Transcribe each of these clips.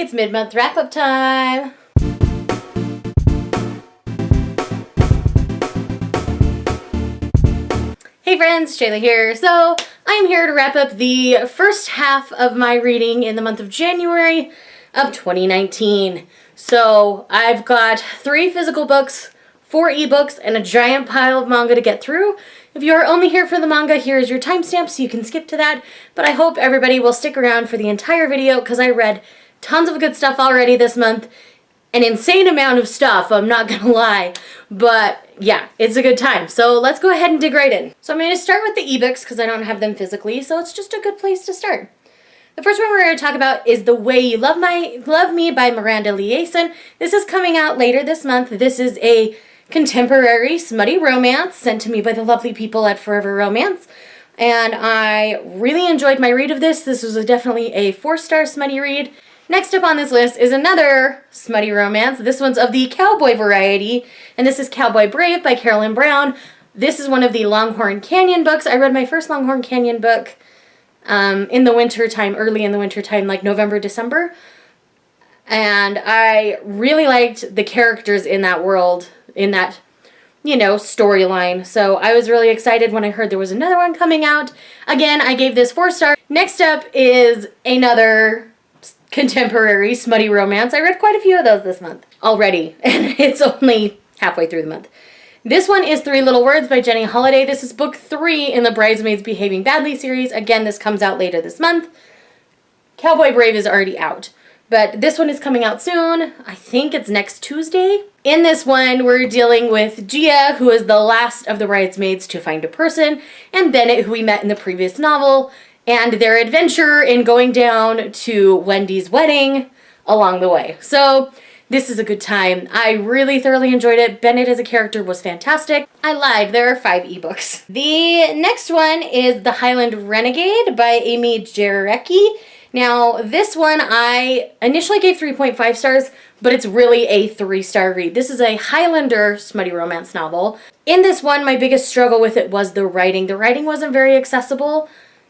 It's mid-month wrap-up time. Hey friends, Shayla here. So I'm here to wrap up the first half of my reading in the month of January of 2019. So I've got 3 physical books, 4 ebooks, and a giant pile of manga to get through. If you are only here for the manga, here is your timestamp so you can skip to that. But I hope everybody will stick around for the entire video because I read tons of good stuff already this month. An insane amount of stuff, I'm not gonna lie. But yeah, it's a good time. So let's go ahead and dig right in. So I'm going to start with the ebooks because I don't have them physically, so it's just a good place to start. The first one we're going to talk about is The Way You Love Me by Miranda Liason. This is coming out later this month. This is a contemporary smutty romance sent to me by the lovely people at Forever Romance. And I really enjoyed my read of this. This was definitely a 4-star smutty read. Next up on this list is another smutty romance. This one's of the cowboy variety, and this is Cowboy Brave by Carolyn Brown. This is one of the Longhorn Canyon books. I read my first Longhorn Canyon book in the winter time, early in the winter time, like November, December. And I really liked the characters in that world, in that, storyline. So I was really excited when I heard there was another one coming out. Again, I gave this 4 stars. Next up is another contemporary smutty romance. I read quite a few of those this month already, and it's only halfway through the month. This one is 3 Little Words by Jenny Holiday. This is book 3 in the Bridesmaids Behaving Badly series. Again, this comes out later this month. Cowboy Brave is already out, but this one is coming out soon. I think it's next Tuesday. In this one, we're dealing with Gia, who is the last of the bridesmaids to find a person, and Bennett, who we met in the previous novel, and their adventure in going down to Wendy's wedding along the way. So this is a good time. I really thoroughly enjoyed it. Bennett as a character was fantastic. I lied, there are 5 ebooks. The next one is The Highland Renegade by Amy Jarecki. Now, this one I initially gave 3.5 stars, but it's really a 3-star read. This is a Highlander smutty romance novel. In this one, my biggest struggle with it was the writing. The writing wasn't very accessible.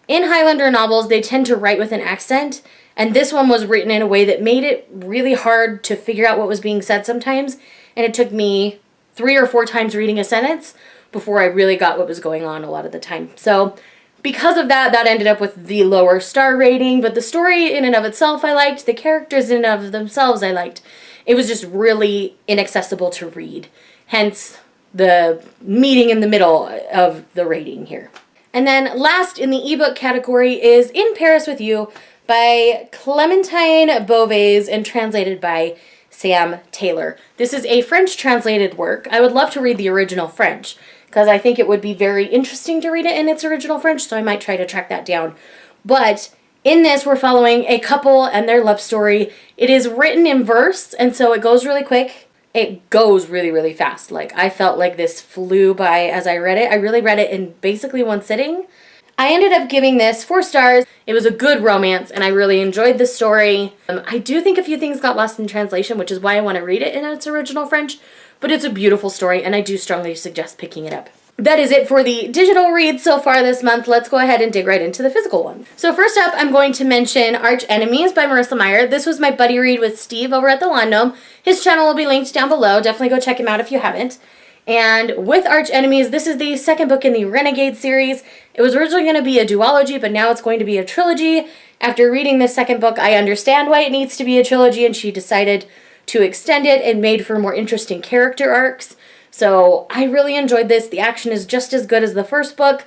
In Highlander novels, they tend to write with an accent, and this one was written in a way that made it really hard to figure out what was being said sometimes, and it took me 3 or 4 times reading a sentence before I really got what was going on a lot of the time. So because of that, that ended up with the lower star rating, but the story in and of itself I liked, the characters in and of themselves I liked. It was just really inaccessible to read, hence the meeting in the middle of the rating here. And then last in the ebook category is In Paris With You by Clementine Beauvais and translated by Sam Taylor. This is a French translated work. I would love to read the original French because I think it would be very interesting to read it in its original French, so I might try to track that down. But in this, we're following a couple and their love story. It is written in verse, and so it goes really quick. It goes really, really fast. Like, I felt like this flew by as I read it. I really read it in basically one sitting. I ended up giving this 4 stars. It was a good romance, and I really enjoyed the story. I do think a few things got lost in translation, which is why I want to read it in its original French, but it's a beautiful story, and I do strongly suggest picking it up. That is it for the digital reads so far this month. Let's go ahead and dig right into the physical one. So first up, I'm going to mention Arch Enemies by Marissa Meyer. This was my buddy read with Steve over at the Lawn Gnome. His channel will be linked down below. Definitely go check him out if you haven't. And with Arch Enemies, this is the 2nd book in the Renegade series. It was originally going to be a duology, but now it's going to be a trilogy. After reading the 2nd book, I understand why it needs to be a trilogy, and she decided to extend it and made for more interesting character arcs. So I really enjoyed this. The action is just as good as the first book,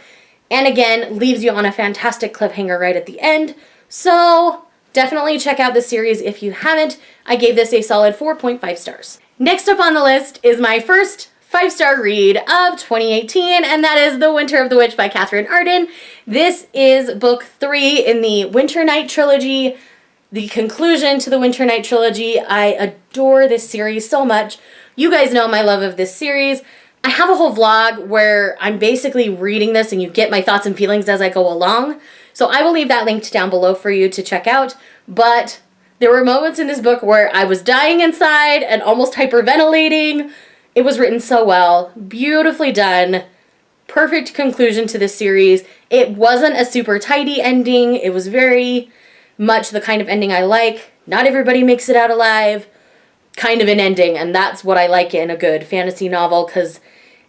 and again, leaves you on a fantastic cliffhanger right at the end. So definitely check out the series if you haven't. I gave this a solid 4.5 stars. Next up on the list is my first 5-star read of 2018, and that is The Winter of the Witch by Catherine Arden. This is book 3 in the Winter Night trilogy, the conclusion to the Winter Night trilogy. I adore this series so much. You guys know my love of this series. I have a whole vlog where I'm basically reading this and you get my thoughts and feelings as I go along. So I will leave that linked down below for you to check out. But there were moments in this book where I was dying inside and almost hyperventilating. It was written so well, beautifully done, perfect conclusion to this series. It wasn't a super tidy ending. It was very much the kind of ending I like. not everybody makes it out alive kind of an ending, and that's what I like in a good fantasy novel, because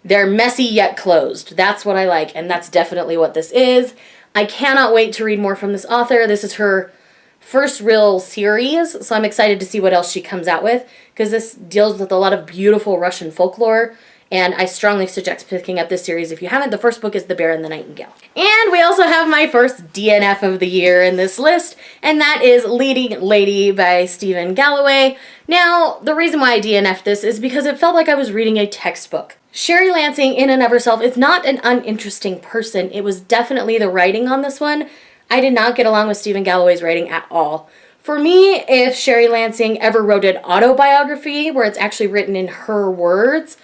they're messy yet closed. That's what I like, and that's definitely what this is. I cannot wait to read more from this author. This is her first real series, so I'm excited to see what else she comes out with, because this deals with a lot of beautiful Russian folklore, and I strongly suggest picking up this series if you haven't. The first book is The Bear and the Nightingale. And we also have my first DNF of the year in this list, and that is Leading Lady by Stephen Galloway. Now, the reason why I DNF'd this is because it felt like I was reading a textbook. Sherry Lansing, in and of herself, is not an uninteresting person. It was definitely the writing on this one. I did not get along with Stephen Galloway's writing at all. For me, if Sherry Lansing ever wrote an autobiography where it's actually written in her words,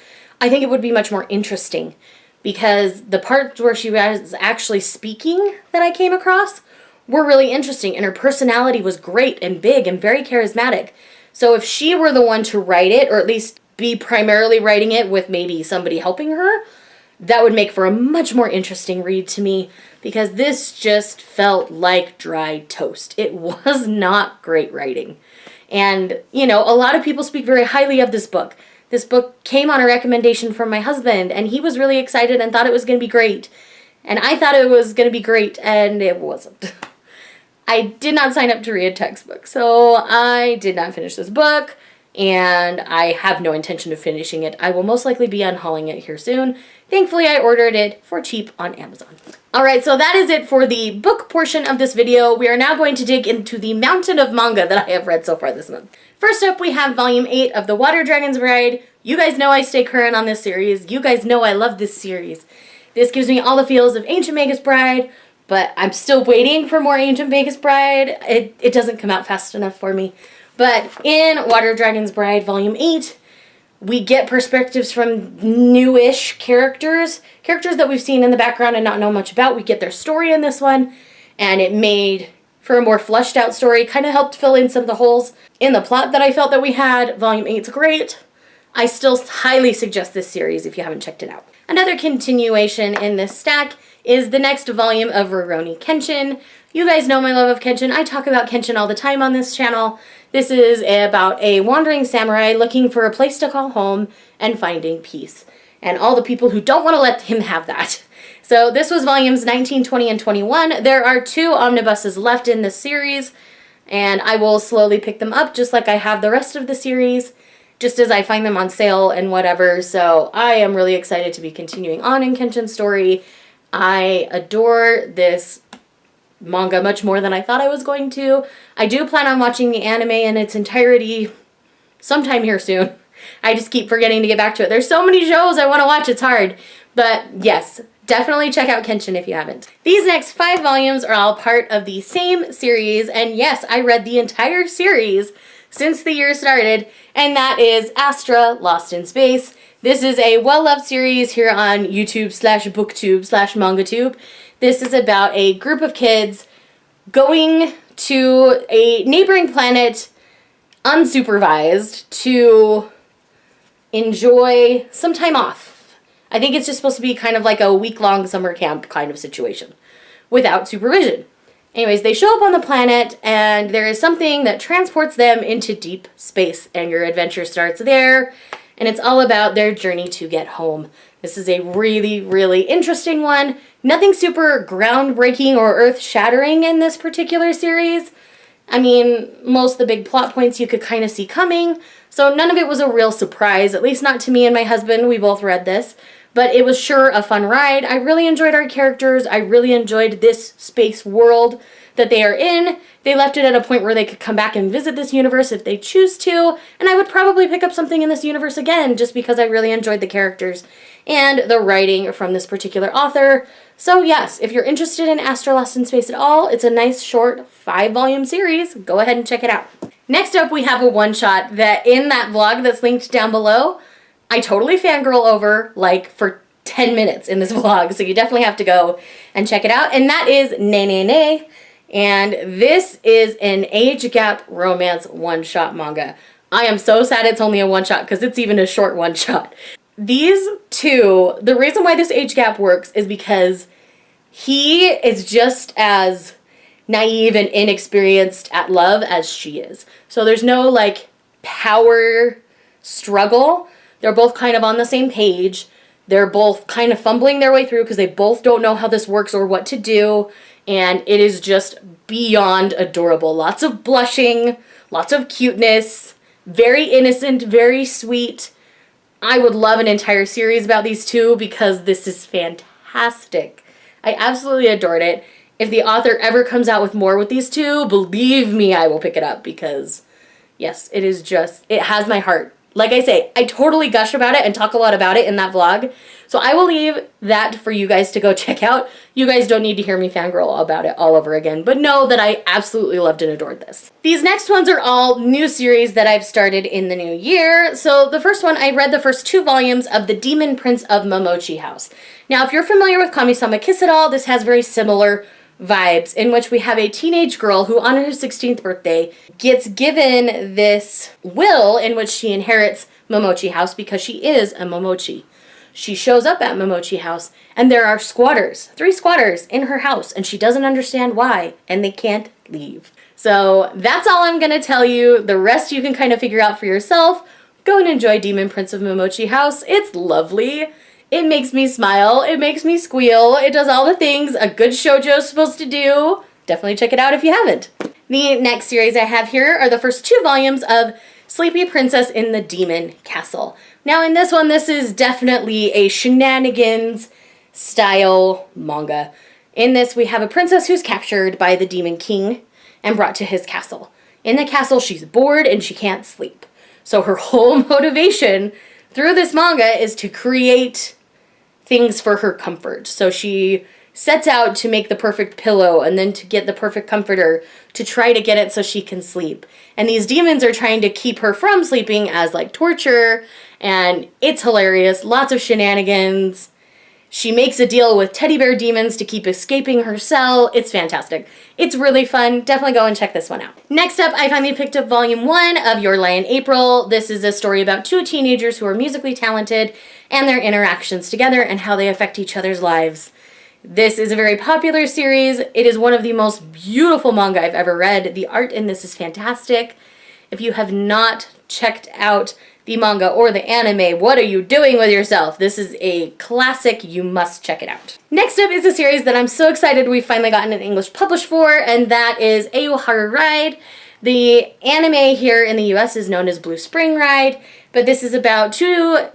I think it would be much more interesting, because the parts where she was actually speaking that I came across were really interesting, and her personality was great and big and very charismatic. So if she were the one to write it, or at least be primarily writing it with maybe somebody helping her, that would make for a much more interesting read to me, because this just felt like dry toast. It was not great writing. And, you know, a lot of people speak very highly of this book. This book came on a recommendation from my husband, and he was really excited and thought it was going to be great. And I thought it was going to be great, and it wasn't. I did not sign up to read a textbook, so I did not finish this book, and I have no intention of finishing it. I will most likely be unhauling it here soon. Thankfully, I ordered it for cheap on Amazon. Alright, so that is it for the book portion of this video. We are now going to dig into the mountain of manga that I have read so far this month. First up, we have Volume 8 of The Water Dragon's Bride. You guys know I stay current on this series. You guys know I love this series. This gives me all the feels of Ancient Magus Bride, but I'm still waiting for more Ancient Magus Bride. It doesn't come out fast enough for me. But in Water Dragon's Bride Volume 8, we get perspectives from newish characters that we've seen in the background and not know much about. We get their story in this one, and it made for a more fleshed out story, kind of helped fill in some of the holes in the plot that I felt that we had. Volume 8's great. I still highly suggest this series if you haven't checked it out. Another continuation in this stack is the next volume of Rurouni Kenshin. You guys know my love of Kenshin. I talk about Kenshin all the time on this channel. This is about a wandering samurai looking for a place to call home and finding peace, and all the people who don't want to let him have that. So this was volumes 19, 20, and 21. There are 2 omnibuses left in this series, and I will slowly pick them up just like I have the rest of the series, just as I find them on sale and whatever. So I am really excited to be continuing on in Kenshin's story. I adore this manga much more than I thought I was going to. I do plan on watching the anime in its entirety sometime here soon. I just keep forgetting to get back to it. There's so many shows I want to watch, it's hard. But yes, definitely check out Kenshin if you haven't. These next 5 volumes are all part of the same series, and yes, I read the entire series since the year started, and that is Astra, Lost in Space. This is a well-loved series here on YouTube/BookTube/MangaTube. This is about a group of kids going to a neighboring planet unsupervised to enjoy some time off. I think it's just supposed to be kind of like a week-long summer camp kind of situation without supervision. Anyways, they show up on the planet, and there is something that transports them into deep space, and your adventure starts there, and it's all about their journey to get home. This is a really, really interesting one. Nothing super groundbreaking or earth-shattering in this particular series. I mean, most of the big plot points you could kind of see coming, so none of it was a real surprise, at least not to me and my husband. We both read this. But it was sure a fun ride. I really enjoyed our characters. I really enjoyed this space world that they are in. They left it at a point where they could come back and visit this universe if they choose to. And I would probably pick up something in this universe again just because I really enjoyed the characters and the writing from this particular author. So yes, if you're interested in Astra Lost in Space at all, it's a nice short 5-volume series. Go ahead and check it out. Next up, we have a one-shot that in that vlog that's linked down below, I totally fangirl over, like, for 10 minutes in this vlog, so you definitely have to go and check it out, and that is Ne, and this is an age gap romance one-shot manga. I am so sad it's only a one-shot, because it's even a short one-shot. These two, the reason why this age gap works is because he is just as naive and inexperienced at love as she is. So there's no like power struggle. They're both kind of on the same page. They're both kind of fumbling their way through because they both don't know how this works or what to do. And it is just beyond adorable. Lots of blushing, lots of cuteness, very innocent, very sweet. I would love an entire series about these two because this is fantastic. I absolutely adored it. If the author ever comes out with more with these two, believe me, I will pick it up because, yes, it is just, it has my heart. Like I say, I totally gush about it and talk a lot about it in that vlog. So I will leave that for you guys to go check out. You guys don't need to hear me fangirl about it all over again, but know that I absolutely loved and adored this. These next ones are all new series that I've started in the new year. So the first one, I read the first 2 volumes of The Demon Prince of Momochi House. Now, if you're familiar with Kami-sama Kiss It All, this has very similar vibes in which we have a teenage girl who on her 16th birthday gets given this will in which she inherits Momochi House because she is a Momochi. She shows up at Momochi House and there are squatters, 3 squatters in her house, and she doesn't understand why and they can't leave. So that's all I'm going to tell you. The rest you can kind of figure out for yourself. Go and enjoy Demon Prince of Momochi House. It's lovely. It makes me smile. It makes me squeal. It does all the things a good shoujo is supposed to do. Definitely check it out if you haven't. The next series I have here are the first 2 volumes of Sleepy Princess in the Demon Castle. Now in this one, this is definitely a shenanigans style manga. In this, we have a princess who's captured by the Demon King and brought to his castle. In the castle, she's bored and she can't sleep. So her whole motivation through this manga is to create things for her comfort. So she sets out to make the perfect pillow and then to get the perfect comforter to try to get it so she can sleep. And these demons are trying to keep her from sleeping as like torture, and it's hilarious. Lots of shenanigans. She makes a deal with teddy bear demons to keep escaping her cell. It's fantastic. It's really fun. Definitely go and check this one out. Next up, I finally picked up volume 1 of Your Lie in April. This is a story about 2 teenagers who are musically talented and their interactions together and how they affect each other's lives. This is a very popular series. It is one of the most beautiful manga I've ever read. The art in this is fantastic. If you have not checked out the manga or the anime, what are you doing with yourself? This is a classic. You must check it out. Next up is a series that I'm so excited we've finally gotten an English published for, and that is Eoharu Ride. The anime here in the US is known as Blue Spring Ride, but this is about 2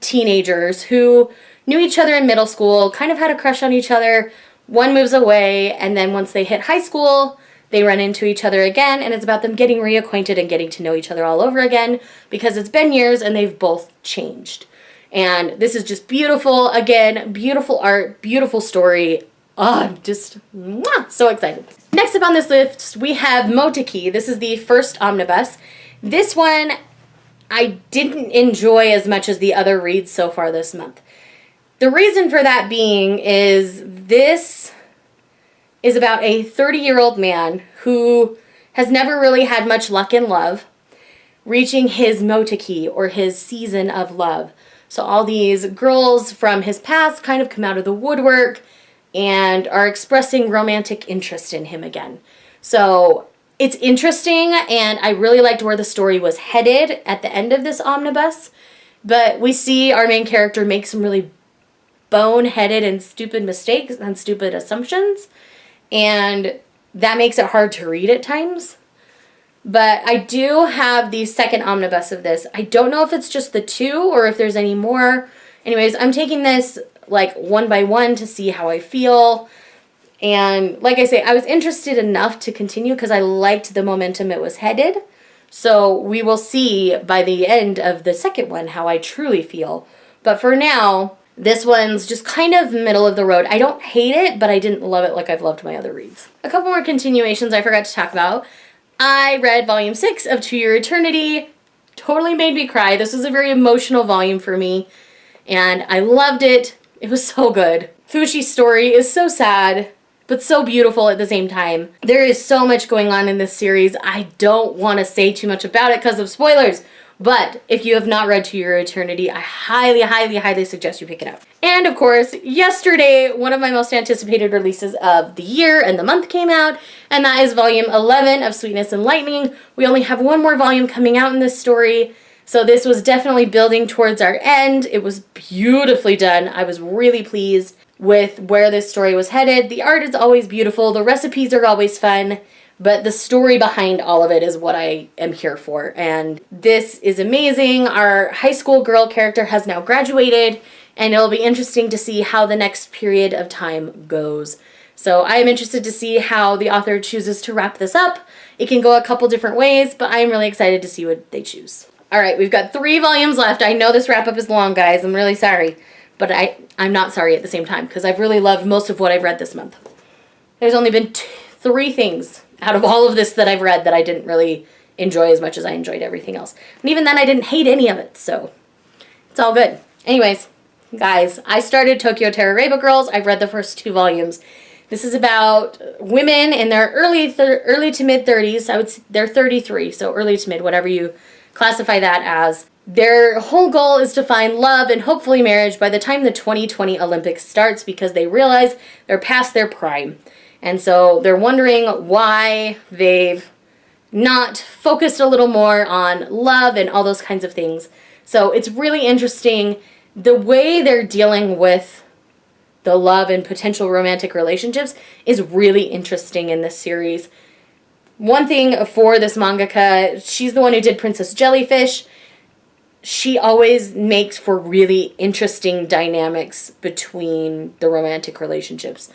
teenagers who knew each other in middle school, kind of had a crush on each other. One moves away, and then once they hit high school, they run into each other again, and it's about them getting reacquainted and getting to know each other all over again because it's been years and they've both changed. And this is just beautiful. Again, beautiful art, beautiful story. Oh, I'm just so excited. Next up on this list, we have Motoki. This is the first omnibus. This one I didn't enjoy as much as the other reads so far this month. The reason for that being is this is about a 30-year-old man who has never really had much luck in love, reaching his Motoki, or his season of love. So all these girls from his past kind of come out of the woodwork and are expressing romantic interest in him again. So it's interesting, and I really liked where the story was headed at the end of this omnibus. But we see our main character make some really boneheaded and stupid mistakes and stupid assumptions, and that makes it hard to read at times. But I do have the second omnibus of this. I don't know if it's just the 2 or if there's any more. Anyways, I'm taking this like one by one to see how I feel. And like I say, I was interested enough to continue because I liked the momentum it was headed. So we will see by the end of the second one how I truly feel. But for now, this one's just kind of middle of the road. I don't hate it, but I didn't love it like I've loved my other reads. A couple more continuations I forgot to talk about. I read volume 6 of To Your Eternity. Totally made me cry. This was a very emotional volume for me, and I loved it. It was so good. Fushi's story is so sad, but so beautiful at the same time. There is so much going on in this series. I don't want to say too much about it because of spoilers. But if you have not read To Your Eternity, I highly, highly, highly suggest you pick it up. And of course, yesterday, one of my most anticipated releases of the year and the month came out, and that is volume 11 of Sweetness and Lightning. We only have one more volume coming out in this story, so this was definitely building towards our end. It was beautifully done. I was really pleased with where this story was headed. The art is always beautiful, the recipes are always fun, but the story behind all of it is what I am here for. And this is amazing. Our high school girl character has now graduated, and it'll be interesting to see how the next period of time goes. So I am interested to see how the author chooses to wrap this up. It can go a couple different ways, but I'm really excited to see what they choose. All right, we've got 3 volumes left. I know this wrap up is long, guys. I'm really sorry, but I'm not sorry at the same time because I've really loved most of what I've read this month. There's only been 3 things out of all of this that I've read that I didn't really enjoy as much as I enjoyed everything else. And even then, I didn't hate any of it, so it's all good. Anyways, guys, I started Tokyo Terra Rainbow Girls. I've read the first 2 volumes. This is about women in their early to mid 30s. They're 33, so early to mid, whatever you classify that as. Their whole goal is to find love and hopefully marriage by the time the 2020 Olympics starts because they realize they're past their prime. And so they're wondering why they've not focused a little more on love and all those kinds of things. So it's really interesting. The way they're dealing with the love and potential romantic relationships is really interesting in this series. One thing for this mangaka, she's the one who did Princess Jellyfish. She always makes for really interesting dynamics between the romantic relationships.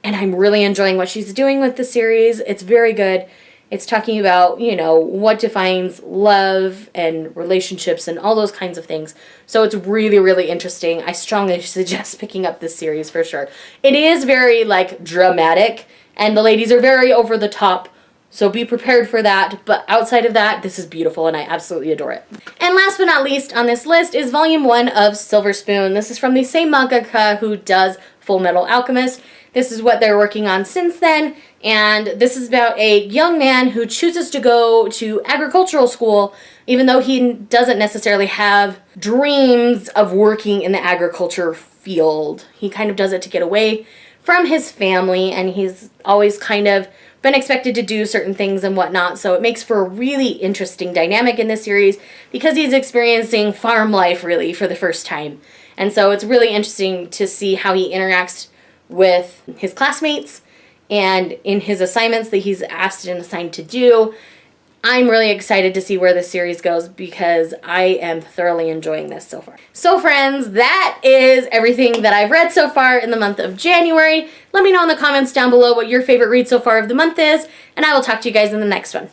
And I'm really enjoying what she's doing with the series. It's very good. It's talking about, you know, what defines love and relationships and all those kinds of things. So it's really, really interesting. I strongly suggest picking up this series for sure. It is very, like, dramatic, and the ladies are very over the top. So be prepared for that, but outside of that, this is beautiful and I absolutely adore it. And last but not least on this list is volume 1 of Silver Spoon. This is from the same mangaka who does Full Metal Alchemist. This is what they're working on since then, and this is about a young man who chooses to go to agricultural school even though he doesn't necessarily have dreams of working in the agriculture field. He kind of does it to get away from his family, and he's always kind of been expected to do certain things and whatnot, so it makes for a really interesting dynamic in this series because he's experiencing farm life really for the first time. And so it's really interesting to see how he interacts with his classmates and in his assignments that he's asked and assigned to do. I'm really excited to see where this series goes because I am thoroughly enjoying this so far. So friends, that is everything that I've read so far in the month of January. Let me know in the comments down below what your favorite read so far of the month is, and I will talk to you guys in the next one.